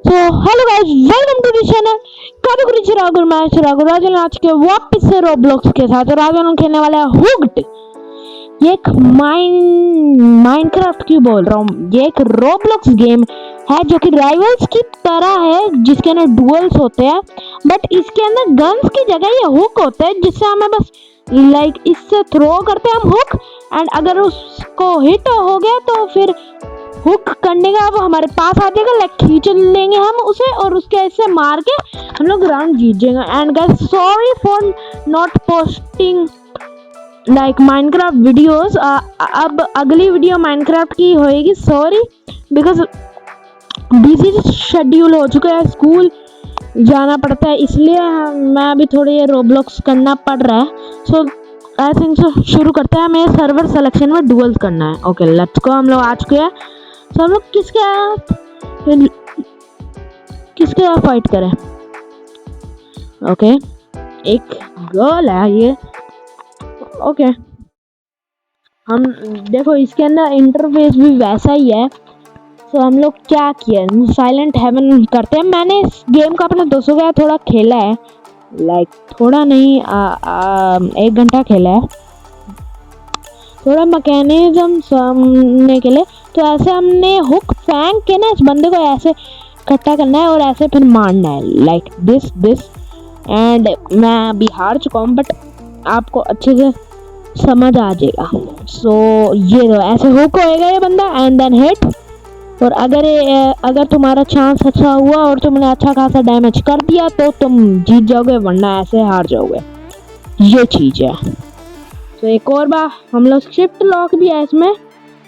So hello guys, welcome to this channel कभी कुछ राहुल। मैं राहुल राजन आज के वापस से रोब्लॉक्स के साथ और आज हम खेलने वाले हैं हुक्ड। ये एक माइनक्राफ्ट क्यों बोल रहा हूँ, ये एक रोब्लॉक्स गेम है जो कि राइवल्स की तरह है जिसके अंदर डुअल्स होते हैं, बट इसके अंदर गन्स की जगह ये हुक होते हैं जिससे हमें बस इससे थ्रो करते हैं हम हुक, एंड अगर उसको हिट हो गया तो फिर हुक करने का वो हमारे पास आ जाएगा, खींच लेंगे हम उसे और उसके ऐसे मार के हम लोग राउंड जीत जाएंगे। And guys sorry for not posting Minecraft videos. अब अगली वीडियो माइनक्राफ्ट की होएगी, सॉरी बिकॉज बिजी शेड्यूल हो चुका है, स्कूल जाना पड़ता है, इसलिए मैं अभी थोड़ी ये रोब्लॉक्स करना पड़ रहा है। सो आई थिंक सो शुरू करते हैं। हमें सर्वर सिलेक्शन में डुअल्स करना है। ओके लेट्स गो। हम लोग आ चुके हैं। तो हम लोग किसके साथ फाइट करें? ओके एक गर्ल है ये। ओके हम देखो इसके अंदर इंटरफेस भी वैसा ही है। तो हम लोग क्या किया, साइलेंट हेवन करते हैं। मैंने इस गेम का अपने दोस्तों के साथ थोड़ा खेला है, थोड़ा नहीं 1 घंटा खेला है, थोड़ा मैकेनिज्म समझने के लिए। तो ऐसे हमने हुक फेंक के ना इस बंदे को ऐसे इकट्ठा करना है और ऐसे फिर मारना है लाइक दिस एंड मैं अभी हार चुका हूँ बट आपको अच्छे से समझ आ जाएगा। सो ये ऐसे हुक होएगा ये बंदा एंड देन हिट, और अगर तुम्हारा चांस अच्छा हुआ और तुमने अच्छा खासा डैमेज कर दिया तो तुम जीत जाओगे, वरना ऐसे हार जाओगे। ये चीज़ है। तो एक और बार हम लोग शिफ्ट लॉक भी है इसमें,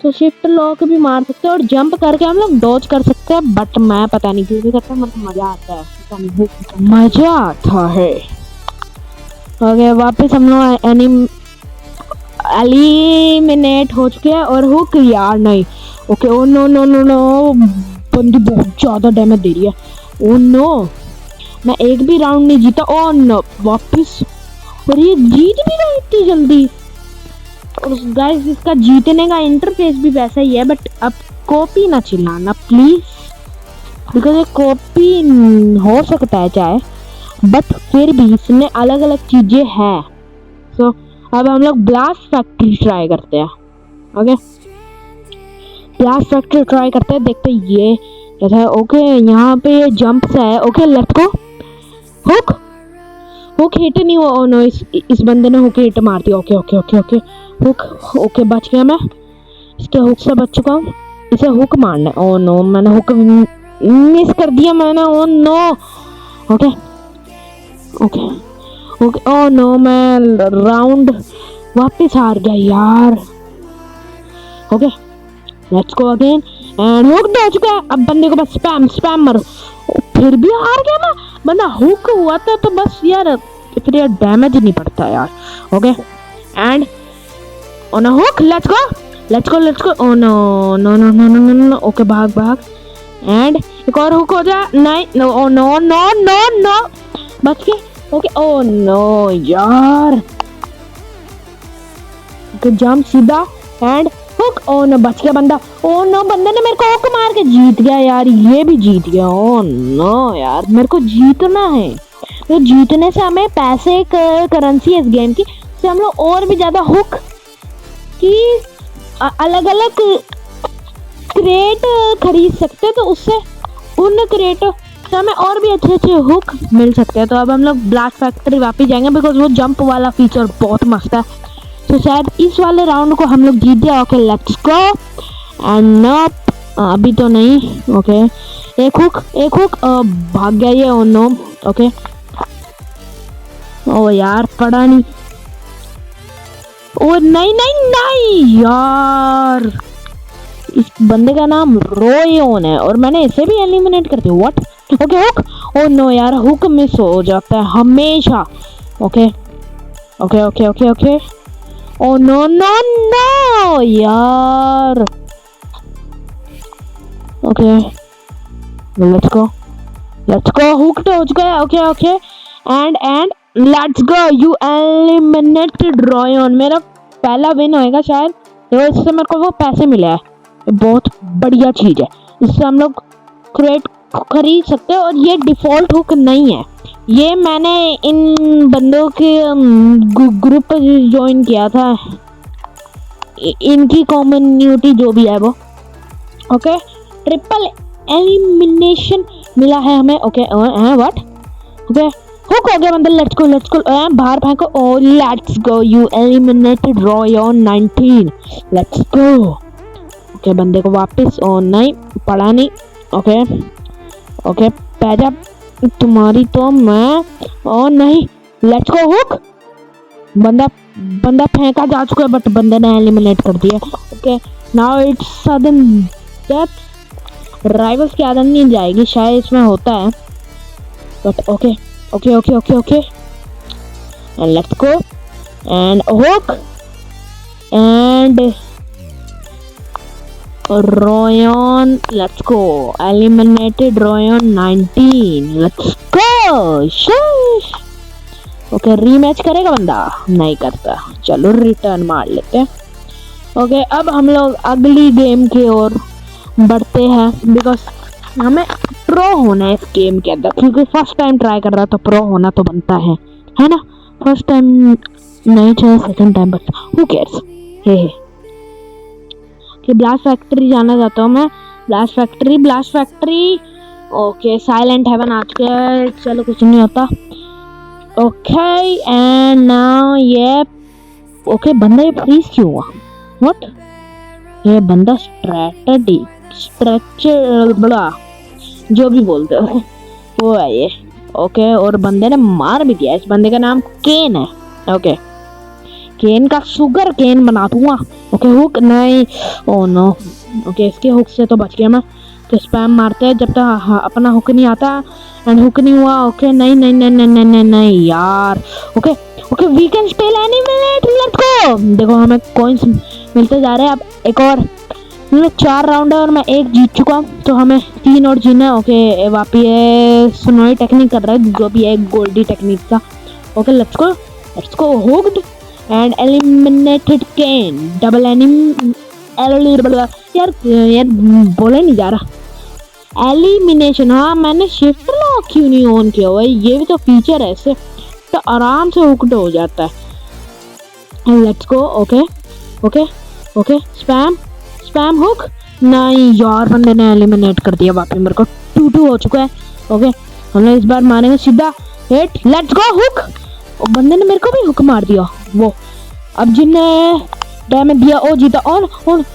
तो शिफ्ट लॉक भी मार सकते हैं और जंप करके हम लोग डॉज कर सकते हैं, बट मैं पता नहीं क्यों करता, मतलब मजा आता है, मजा आता है। ओके वापस हम लोग एलिमिनेट हो चुके हैं और हुक यार नहीं। Okay oh no no no no, बंदी बहुत ज्यादा डैमेज दे रही है। ओ नो मैं एक भी राउंड नहीं जीता। ओ नो वापस, और ये जीत भी गई इतनी जल्दी। और गाइस इसका जीतने का इंटरफेस भी वैसा ही है, बट अब कॉपी ना चिल्लाना प्लीज, बिकॉज ये कॉपी हो सकता है चाहे, बट फिर भी इसमें अलग अलग चीजें हैं। सो अब हम लोग ब्लास्ट फैक्ट्री ट्राई करते हैं। ओके ब्लास्ट फैक्ट्री ट्राई करते हैं, देखते हैं ये कैसा है। ओके यहाँ पे ये जंप्स है। Okay let's go. Hook hit नहीं हुआ। ओ नो इस बंदे ने हुक हिट मार दिया। Okay okay okay okay hook. Okay बच गया मैं, इसके हुक से बच चुका हूँ। इसे हुक मारना है। ओ नो मैंने हुक मिस कर दिया मैंने। Oh no okay okay okay oh no मैं राउंड वापस हार गया यार। Okay let's go again and hook हो चुका है। अब बंदे को बस स्पैम मारो। फिर भी हार गया मैं, बंदा हुक हुआ था तो बस यार फिर यार डैमेज नहीं पड़ता यार। Okay and on a hook let's go. Oh no no no no no no. Okay भाग एंड एक और हुक हो जाए। नहीं no oh no no no no बच गए। ओके ओ नो यार। ओके जंप सीधा एंड हुक। ओ नो बच गया बंदा। ओ नो बंदे ने मेरे को हुक मार के जीत गया यार, ये भी जीत गया। ओ नो यार मेरे को जीतना है, तो जीतने से हमें पैसे करेंसी है इस गेम की, से हम लोग और भी ज्यादा हुक की अलग अलग क्रेट खरीद सकते हैं, तो उससे उन क्रेट से हमें और भी अच्छे अच्छे हुक मिल सकते हैं। तो अब हम लोग ब्लास्ट फैक्ट्री वापस जाएंगे बिकॉज वो जंप वाला फीचर बहुत मस्त है। तो शायद इस वाले राउंड को हम लोग जीत गया। ओके लेट्स गो एंड अभी तो नहीं। ओके एक हुक भाग गया ये। ओ नो ओके ओ यार पड़ा नहीं। ओ नहीं यार, इस बंदे का नाम रोयोन है और मैंने इसे भी एलिमिनेट कर दिया। What? Okay hook. Oh no यार हुक मिस हो जाता है हमेशा। Okay okay okay okay okay oh no no no यार। ओके लेट्स गो हुक तो हो चुका है। Okay okay and let's go you eliminated Royan. मेरा पहला विन होएगा शायद, तो इससे मेरे को वो पैसे मिले हैं, बहुत बढ़िया चीज है। इससे हम लोग क्रिएट खरीद सकते हो और ये डिफ़ॉल्ट हुक नहीं है। ये मैंने इन बंदों के ग्रुप पर ज्वाइन किया था, इनकी कम्युनिटी जो भी है वो। ओके, ट्रिपल एलिमिनेशन मिला है हमें। ओके व्हाट, ओके हुक हो गया बंदा। लेट्स गो बाहर फेंको। Oh let's go, you eliminated Royan 19। Let's go. Okay बंदे को वापस, ओ नहीं पड़ा नहीं। ओके ओके पैजा तुम्हारी तो मैं, ओ नहीं लेट्स गो हुक। बंदा फेंका जा चुका है बट बंदे ने एलिमिनेट कर दिया। Okay now it's sudden death. Rivals की आदत नहीं जाएगी शायद इसमें होता है, but okay okay okay okay okay and let's go and hook and Royan. Let's go, eliminated Royan 19। Let's go. Okay rematch करेगा बंदा, नहीं करता। चलो रिटर्न मार लेते हैं। ओके अब हम लोग अगली गेम की ओर बढ़ते हैं, बिकॉज हमें प्रो होना है इस गेम के अंदर, क्योंकि फर्स्ट टाइम ट्राई कर रहा तो प्रो होना तो बनता है ना। फर्स्ट टाइम नहीं चाहे second time, but who cares. Hey कि ब्लास्ट फैक्ट्री जाना चाहता हूँ मैं। Blast factory. Okay silent haven आ चुके हैं, चलो कुछ नहीं होता। ओके एंड नाउ ये ओके बंदा ये फ्रीज क्यों हुआ? व्हाट, ये बंदा स्ट्रेचर बड़ा जो भी बोलते हो वो है ये। ओके और बंदे ने मार भी दिया। इस बंदे का नाम केन है। ओके केन का शुगर केन बना दूंगा। ओके हुक नहीं, ओ नो। ओके इसके हुक से तो बच गया मैं। तो स्पैम मारते हैं जब तक अपना हुक नहीं आता, एंड हुक नहीं हुआ। ओके नहीं नहीं नहीं नहीं नहीं नहीं नहीं यार। Okay okay we can still animate. Let's go. देखो हमें कॉइंस मिलते जा रहे हैं। अब एक और 4 राउंड है और मैं 1 जीत चुका हूँ, तो हमें 3 और जीना है। ओके वापिस सुनोई टेक्निक कर रहा है जो भी है गोल्डी टेक्निक का। Okay let's go hooked and eliminated Ken. Double यार बोले नहीं जा रहा। एलिमिनेशन, हाँ मैंने शिफ्ट लॉक क्यों नहीं ऑन किया हुआ है, ये भी तो फीचर है, इससे तो आराम से हुक्ड हो जाता है। Let's go. Okay okay okay spam hook नहीं यार, बंदे ने एलिमिनेट कर दिया। वापस मेरे को 2-2 हो चुका है। ओके हमने इस बार मारेंगे सीधा हिट। Let's go hook. और बंदे ने मेरे को भी हुक मार दिया। वो अब जिनने डैमेज दिया ओ जीता। और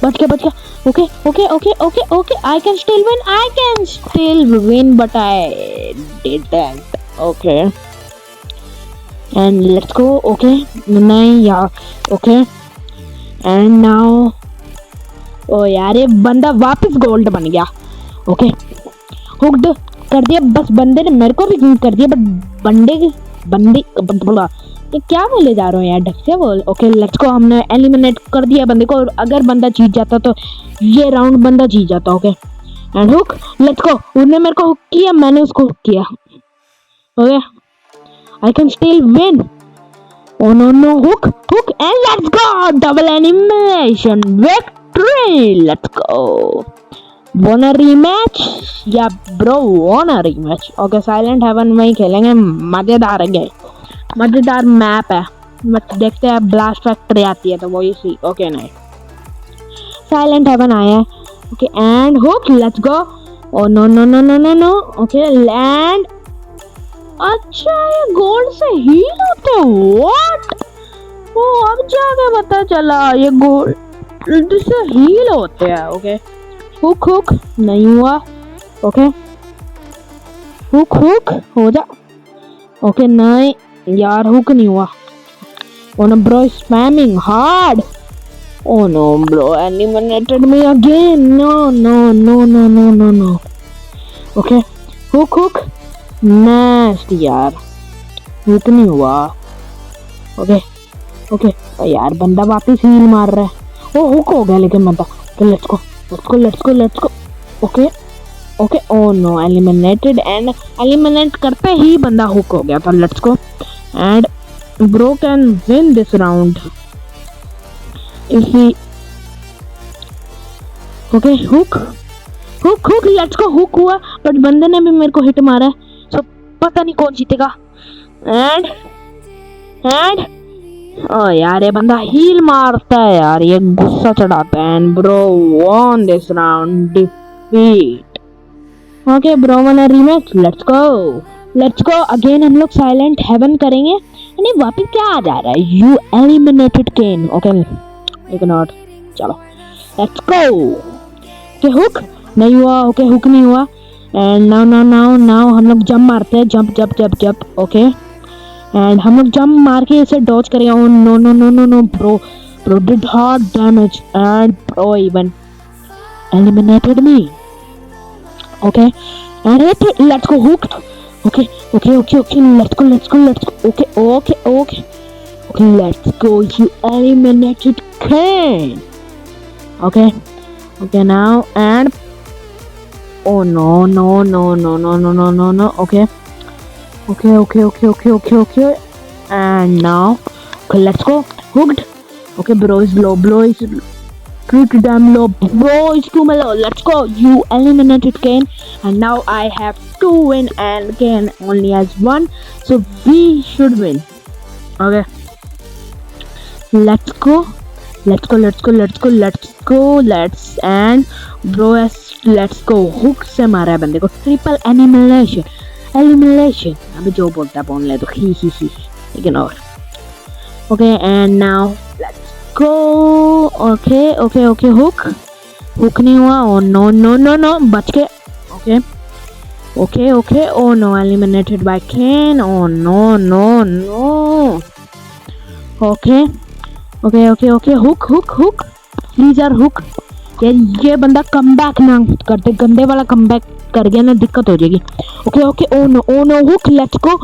बच गया। Okay okay okay okay okay I can still win but I didn't. Okay and let's go. Okay नहीं यार। ओके एंड नाउ ओ यार ये बंदा वापस गोल्ड बन गया। ओके हुक्ड कर दिया, बस बंदे ने मेरे को भी कर दिया, बट बंदे ये क्या बोले जा रहे हो यार, ढक से बोल। ओके लेट्स गो, हमने एलिमिनेट कर दिया बंदे को, और अगर बंदा जीत जाता तो ये राउंड बंदा जीत जाता। Okay and hook. Let's go. उसने मेरे को हुक किया, मैंने उसको हुक किया। Okay I can still win. Oh no hook and let's go. Double animation victory. Let's go. Wanna rematch या ब्रो वाना रीमैच। ओके साइलेंट हेवन में ही खेलेंगे, मजेदार मैप है, बट देखते हैं ब्लास्ट फैक्ट्री आती है तो वो इसी। ओके नहीं साइलेंट हेवन आया है। Okay and hook. Let's go. Oh no. Okay land. अच्छा ये गोल्ड से हील होते हैं। व्हाट, ओ अब जाके पता चला ये गोल्ड से हील होते हैं। ओके हुक नहीं हुआ। ओके हुक हो जा। ओके नहीं यार हुक नहीं हुआ। Oh no bro spamming hard. Oh no bro eliminated me again. No. Okay hook next यार हुक नहीं हुआ। ओके यार बंदा वापस हील मार रहा है। ओ हुक हो गया लेकिन बंदा। Let's go. Okay oh no eliminated, and eliminate करते ही बंदा हुक हो गया था। Let's go and bro can win this round if he. Okay hook hook hook let's go. Hook हुआ बट बंदे ने भी मेरे को हिट मारा है, सो पता नहीं कौन जीतेगा। एंड ओ यार ये बंदा हील मारता है यार, ये गुस्सा चढ़ाता है। And bro von this round defeat. Okay bro वाला रीमैच, लेट्स गो अगेन। हम लोग साइलेंट हेवन करेंगे। नहीं वापस क्या आ जा रहा है, you eliminated Ken. Okay ignore, चलो लेट्स गो। ओके हुक नहीं हुआ, ओके हुक नहीं हुआ। एंड नाउ हम लोग जंप मारते हैं, जंप। ओके एंड हम लोग जंप मार के इसे डॉज करेंगे। Oh no bro did hard damage and bro even eliminated me. Okay and let's go hook. Okay let's go. Okay let's go, you eliminated Ken. Okay now and oh no. Okay and now okay let's go. Hooked. Okay bro is low, pretty damn low. Bro is too low. Let's go, you eliminated Kane and now I have to win and Kane only has one, so we should win. Okay let's go and bro let's go। Hook से मारा है बंदे को, triple elimination. अभी जो बोलता है बोल ले तो ही ignore. Okay and now let's go. Okay hook नहीं हुआ। ओ नो बच के। Okay oh no eliminated by Ken. Oh no. Okay hook please यार हुक। यार ये बंदा कमबैक ना करते, गंदे वाला कमबैक कर गया ना, दिक्कत हो जाएगी। Okay oh no hook let's go.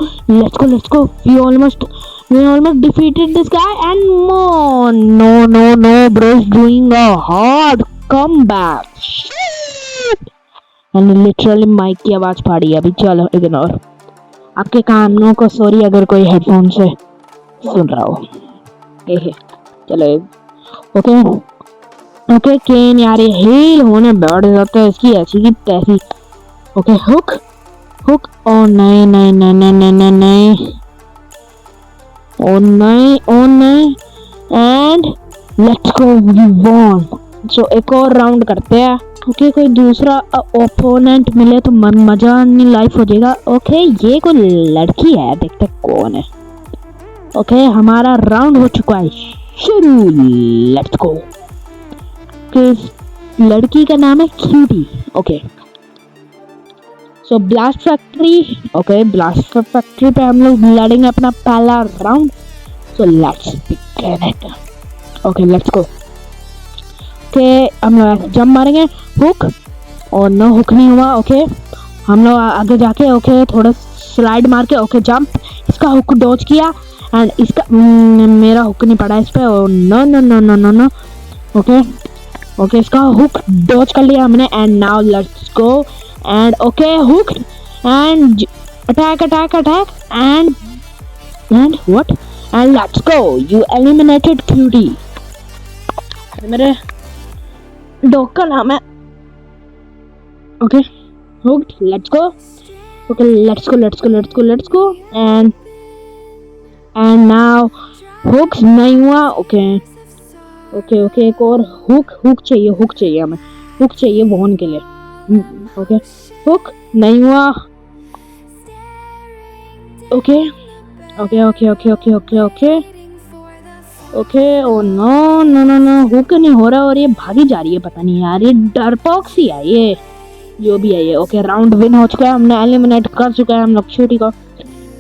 We almost defeated this guy and no bro is doing a hard comeback and literally mic की आवाज फाड़ी अभी। चलो इग्नोर, आपके कानों को सॉरी अगर कोई हेडफोन से सुन रहा हो। चलो ओके केन यार ये हील होने बैठ जाता है इसकी ऐसी की तैसी। ओके हुक ओ नहीं ओ नहीं and let's go, we won. So एक और राउंड करते हैं। ओके कोई दूसरा ओपोनेंट मिले तो मजा नहीं लाइफ हो जाएगा। ओके ये कोई लड़की है, देखते कौन है। ओके हमारा राउंड हो चुका है शुरू। Let's go. लड़की का नाम है Cutie. Okay so blast factory पे हम लोग लड़ेंगे अपना पहला राउंड। So let's begin it. Okay let's go. Okay हम लोग जंप मारेंगे। हुक और नो हुक नहीं हुआ। ओके हम लोग आगे जाके ओके थोड़ा स्लाइड मार के ओके जंप, इसका हुक डॉज किया एंड इसका मेरा हुक नहीं पड़ा इस पे। नो। ओके इसका हुक डॉज कर लिया हमने and now let's go and okay hook and attack and what and let's go, you eliminated Cutie. मेरे डॉग का नाम है। Okay hooked let's go. Okay let's go and now hooks नहीं हुआ। ओके एक और हुक चाहिए हमें, हुक चाहिए वॉन के लिए। ओके हुक नहीं हुआ। ओके ओ नो हुक नहीं हो रहा और ये भागी जा रही है, पता नहीं यार ये डरपोक्स ही है ये, जो भी है ये। ओके राउंड विन हो चुका है, हमने एलिमिनेट कर चुका है हम लोग छोटी को।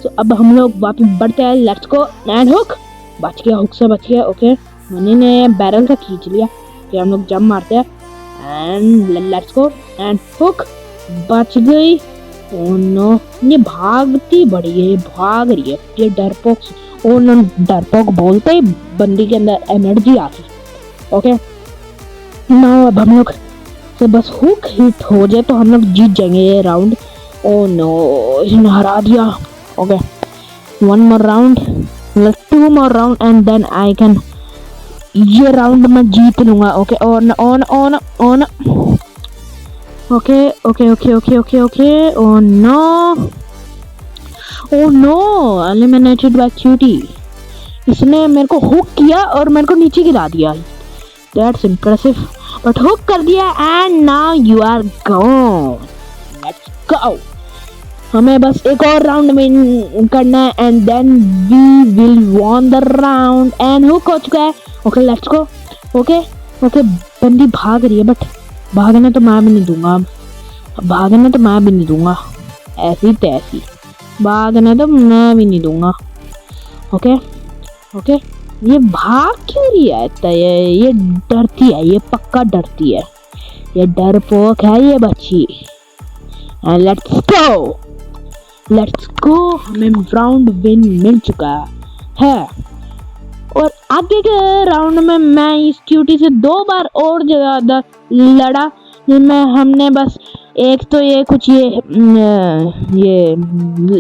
तो अब हम लोग वापस बढ़ते हैं। लेट्स गो एंड हुक बच गया, हुक से बच गया। ओके मनी ने बैरल से खींच लिया। कि हम लोग जंप मारते हैं and let's go and hook बच गई। ओ नो ये भागती बड़ी है, भाग रही है ये डरपोक। ओ नो डरपोक बोलते ही बंदी के अंदर एनर्जी आ गई। ओके नाउ अब हम लोग से बस हुक हिट हो जाए तो हम लोग जीत जाएंगे ये राउंड। ओ नो इसने हरा दिया। Okay one more round, two more round and then I can, ये राउंड मैं जीत लूंगा। Okay on okay okay okay okay okay okay. Oh no, eliminated by Cutie. इसने मेरे को हुक किया और मेरे को नीचे गिरा दिया। दैट्स इम्प्रेसिव, बट हुक कर दिया and now you are gone. Let's go. हमें बस एक और राउंड में करना है and then we will won the round. And hook हो चुका है। Okay let's go. Okay okay, बंदी भाग रही है बट भागने तो मैं भी नहीं दूंगा। अब भागने तो मैं भी नहीं दूंगा, ऐसी तैसी भागने तो मैं भी नहीं दूंगा। ओके ओके, ये भाग क्यों रही है इतना? ये डरती है, ये पक्का डरती है, ये डरपोक है ये बच्ची। Let's go, let's go. हमें राउंड विन मिल चुका है और आगे के राउंड में मैं इस क्यूटी से 2 बार और ज्यादा लड़ा, जिनमें हमने बस एक तो ये कुछ ये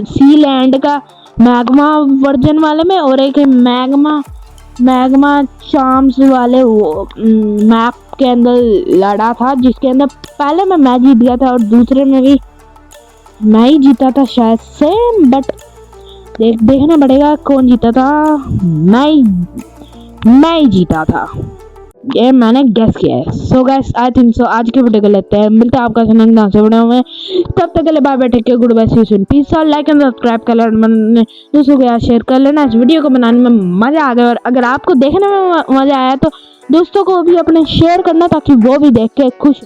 सी लैंड का मैग्मा वर्जन वाले में और एक मैग्मा चार्म्स वाले वो मैप के अंदर लड़ा था, जिसके अंदर पहले मैं जीत गया था और दूसरे में भी मैं ही जीता था शायद से। बट देखना पड़ेगा कौन जीता था। मैं ही जीता था, ये मैंने गेस किया है। So guys I think so आज के वीडियो को लेते हैं, मिलता है आपका वीडियो में। तब तक के लिए bye bye, take care, good bye, see you soon, peace out. Like and subscribe कर लेना, दूसरों के साथ शेयर कर लेना। इस वीडियो को बनाने में मजा आ गया और अगर आपको देखने में मजा आया तो दोस्तों को भी अपने शेयर करना ताकि वो भी देख के खुश